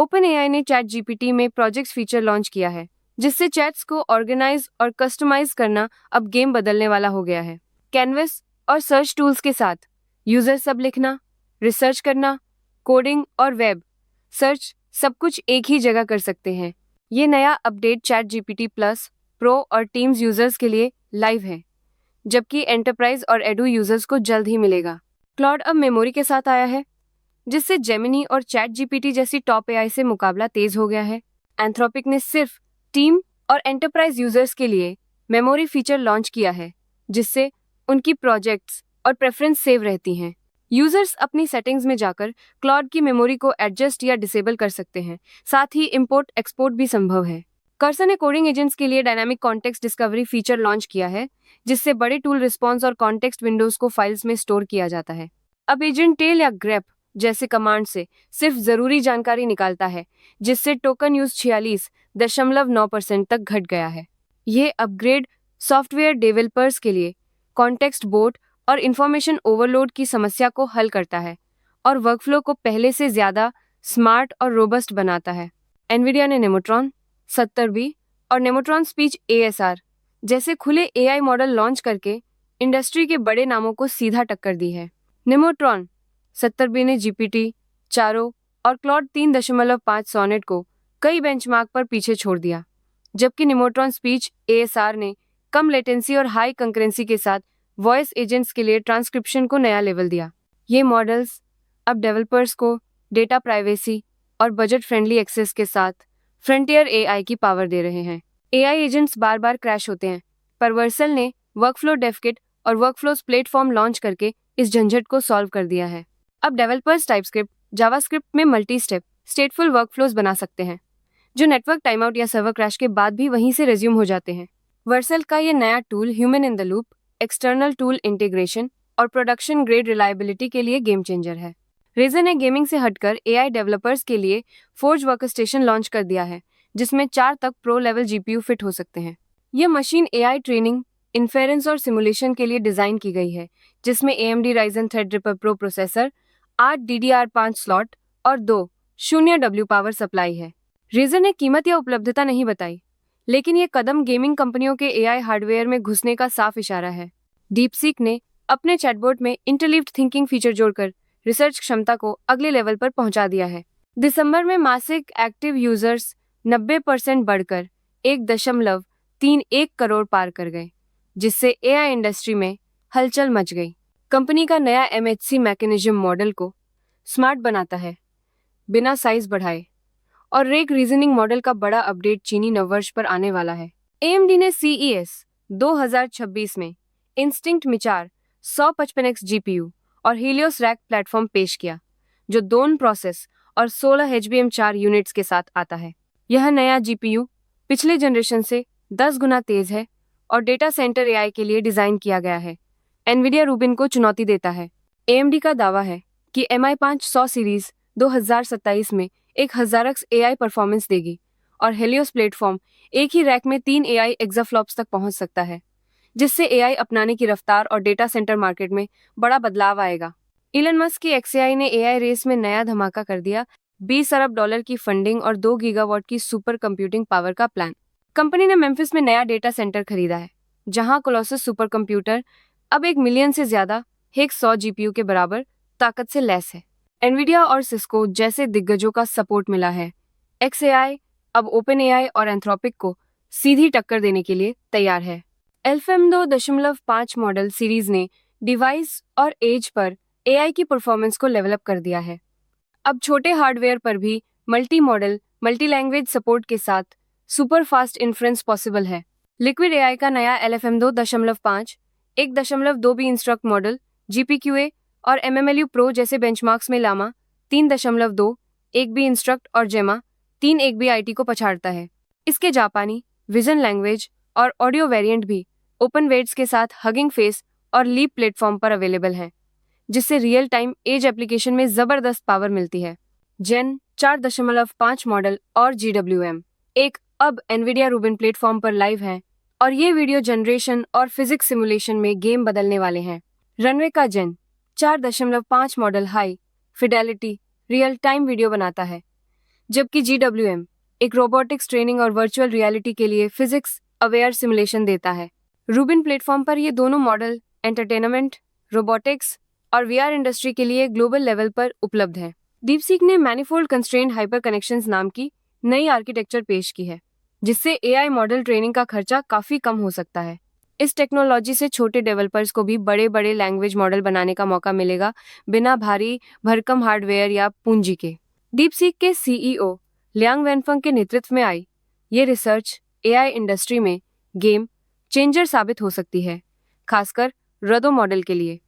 OpenAI ने chat GPT में projects feature launch किया है, जिससे चैट्स को ऑर्गेनाइज और कस्टमाइज करना अब गेम बदलने वाला हो गया है। कैनवस और सर्च टूल्स के साथ यूजर सब लिखना, रिसर्च करना, कोडिंग और वेब सर्च सब कुछ एक ही जगह कर सकते हैं। ये नया update chat GPT plus, pro और टीम्स यूजर्स के लिए लाइव है, जबकि एंटरप्राइज और एडू यूजर्स को जल्द ही मिलेगा। क्लॉड अब मेमोरी के साथ आया है, जिससे जेमिनी और चैट जीपीटी जैसी टॉप एआई से मुकाबला तेज हो गया है। एंथ्रोपिक ने सिर्फ टीम और एंटरप्राइज यूजर्स के लिए मेमोरी फीचर लॉन्च किया है, जिससे उनकी प्रोजेक्ट्स और प्रेफरेंस सेव रहती हैं। यूजर्स अपनी सेटिंग्स में जाकर क्लॉड की मेमोरी को एडजस्ट या डिसेबल कर सकते हैं। साथ ही इंपोर्ट एक्सपोर्ट भी संभव है। कर्सर ने कोडिंग एजेंट्स के लिए dynamic context discovery feature launch किया है, जिससे बड़े टूल रिस्पॉन्स और कॉन्टेक्स्ट विंडोज को फाइल्स में स्टोर किया जाता है। अब एजेंट टेल या ग्रेप जैसे कमांड से सिर्फ जरूरी जानकारी निकालता है, जिससे टोकन यूज 46.9% तक घट गया है। ये अपग्रेड सॉफ्टवेयर डेवलपर्स के लिए कॉन्टेक्स्ट बोट और इंफॉर्मेशन ओवरलोड की समस्या को हल करता है और वर्कफ्लो को पहले से ज्यादा स्मार्ट और रोबस्ट बनाता है। एनवीडिया ने नेमोट्रॉन 70B और नेमोट्रॉन स्पीच ASR जैसे खुले AI मॉडल लॉन्च करके इंडस्ट्री के बड़े नामों को सीधा टक्कर दी है। नेमोट्रॉन 70B ने GPT 4 और क्लॉड 3.5 सोनेट को कई बेंचमार्क पर पीछे छोड़ दिया, जबकि नेमोट्रॉन स्पीच ASR ने कम लेटेंसी और हाई कंकरेंसी के साथ वॉइस एजेंट्स के लिए ट्रांसक्रिप्शन को नया लेवल दिया। ये मॉडल्स अब डेवलपर्स को डेटा प्राइवेसी और बजट फ्रेंडली एक्सेस के साथ फ्रंटियर AI की पावर दे रहे हैं। AI एजेंट्स बार बार क्रैश होते हैं, पर वर्सल ने वर्कफ्लो डेवकिट और वर्कफ्लोज प्लेटफॉर्म लॉन्च करके इस झंझट को सॉल्व कर दिया है। अब डेवलपर्स टाइपस्क्रिप्ट, जावास्क्रिप्ट में मल्टी स्टेप स्टेटफुल वर्कफ्लोज बना सकते हैं, जो नेटवर्क टाइमआउट या सर्वर क्रैश के बाद भी वहीं से रिज्यूम हो जाते हैं। वर्सल का ये नया tool human in the loop, external tool integration और प्रोडक्शन ग्रेड रिलायबिलिटी के लिए गेम चेंजर है। रेजर ने गेमिंग से हटकर AI डेवलपर्स के लिए फोर्ज वर्कस्टेशन लॉन्च कर दिया है, जिसमें 4 तक प्रो लेवल GPU फिट हो सकते हैं। यह मशीन AI ट्रेनिंग, इन्फेरेंस और सिमुलेशन के लिए डिजाइन की गई है, जिसमें AMD Ryzen Threadripper Pro processor, 8 DDR5 slot और 2 0W पावर सप्लाई है। रेजर ने कीमत या उपलब्धता नहीं बताई, लेकिन ये कदम गेमिंग कंपनियों के AI हार्डवेयर में घुसने का साफ इशारा है। डीपसीक ने अपने चैटबॉट में इंटेलिव्ड थिंकिंग फीचर जोड़कर रिसर्च क्षमता को अगले लेवल पर पहुंचा दिया है। दिसंबर में मासिक एक्टिव यूजर्स 90% बढ़कर 1.31 करोड़ पार कर गए, जिससे AI इंडस्ट्री में हलचल मच गई। कंपनी का नया MHC मैकेनिज्म मॉडल को स्मार्ट बनाता है, बिना साइज बढ़ाए, और रेक रीजनिंग मॉडल का बड़ा अपडेट चीनी नववर्ष पर आने वाला है। AMD ने CES 2026 में इंस्टिंक्ट मिचार 155X GPU और हीलियोस रैक प्लेटफॉर्म पेश किया, जो 2 प्रोसेस और 16 HBM4 यूनिट्स के साथ आता है। यह नया GPU पिछले जनरेशन से 10 गुना तेज है और डेटा सेंटर AI के लिए डिजाइन किया गया है। एनवीडिया रूबिन को चुनौती देता है। AMD का दावा है कि MI5 100 सीरीज 2027 में 1000x AI परफॉर्मेंस देगी और हेलियोस प्लेटफॉर्म एक ही रैक में 3 AI एक्साफ्लॉप्स तक पहुंच सकता है, जिससे AI अपनाने की रफ्तार और डेटा सेंटर मार्केट में बड़ा बदलाव आएगा। इलन मस्क की XAI ने AI रेस में नया धमाका कर दिया, $20 अरब की फंडिंग और 2 गीगावाट की सुपर कंप्यूटिंग पावर का प्लान। कंपनी ने मेम्फिस में नया डेटा सेंटर खरीदा है, जहां कोलोसस सुपर कंप्यूटर अब 1 मिलियन से ज्यादा हेक्स 100 GPU के बराबर ताकत से लैस है। एनवीडिया और सिस्को जैसे दिग्गजों का सपोर्ट मिला है। XAI अब OpenAI और एंथ्रोपिक को सीधी टक्कर देने के लिए तैयार है। LFM 2.5 मॉडल सीरीज ने डिवाइस और एज पर AI की परफॉर्मेंस को लेवल अप कर दिया है। अब छोटे हार्डवेयर पर भी multi modal, multi language support के साथ सुपर फास्ट इन्फ्रेंस पॉसिबल है। लिक्विड AI का नया LFM 2.5, 1.2B instruct model GPQA और MMLU Pro जैसे बेंचमार्क्स में लामा 3.2, 1B इंस्ट्रक्ट और जेमा 3 1B IT को पछाड़ता है। इसके जापानी, विजन लैंग्वेज और ऑडियो वेरिएंट भी ओपन वेट्स के साथ हगिंग फेस और लीप प्लेटफॉर्म पर अवेलेबल हैं, जिससे रियल टाइम एज एप्लीकेशन में जबरदस्त पावर मिलती है। जेन 4.5 मॉडल और GWM1 अब एनवीडिया रूबिन प्लेटफॉर्म पर लाइव है और ये वीडियो जनरेशन और फिजिक्स सिमुलेशन में गेम बदलने वाले हैं। रनवे का जेन 4.5 model high Fidelity real time video बनाता है, जबकि GWM एक रोबोटिक्स ट्रेनिंग और वर्चुअल रियलिटी के लिए फिजिक्स अवेयर सिमुलेशन देता है। रूबिन प्लेटफॉर्म पर ये दोनों मॉडल एंटरटेनमेंट, रोबोटिक्स और VR इंडस्ट्री के लिए ग्लोबल लेवल पर उपलब्ध है। डीपसीक ने मैनिफोल्ड कंस्ट्रेंड हाइपर कनेक्शंस नाम की नई आर्किटेक्चर पेश की है, जिससे AI मॉडल ट्रेनिंग का खर्चा काफी कम हो सकता है। इस टेक्नोलॉजी से छोटे डेवलपर्स को भी बड़े बड़े लैंग्वेज मॉडल बनाने का मौका मिलेगा, बिना भारी भरकम हार्डवेयर या पूंजी के। डीपसीक के CEO लियांग वेनफंग के नेतृत्व में आई ये रिसर्च AI इंडस्ट्री में गेम चेंजर साबित हो सकती है, खासकर रदो मॉडल के लिए।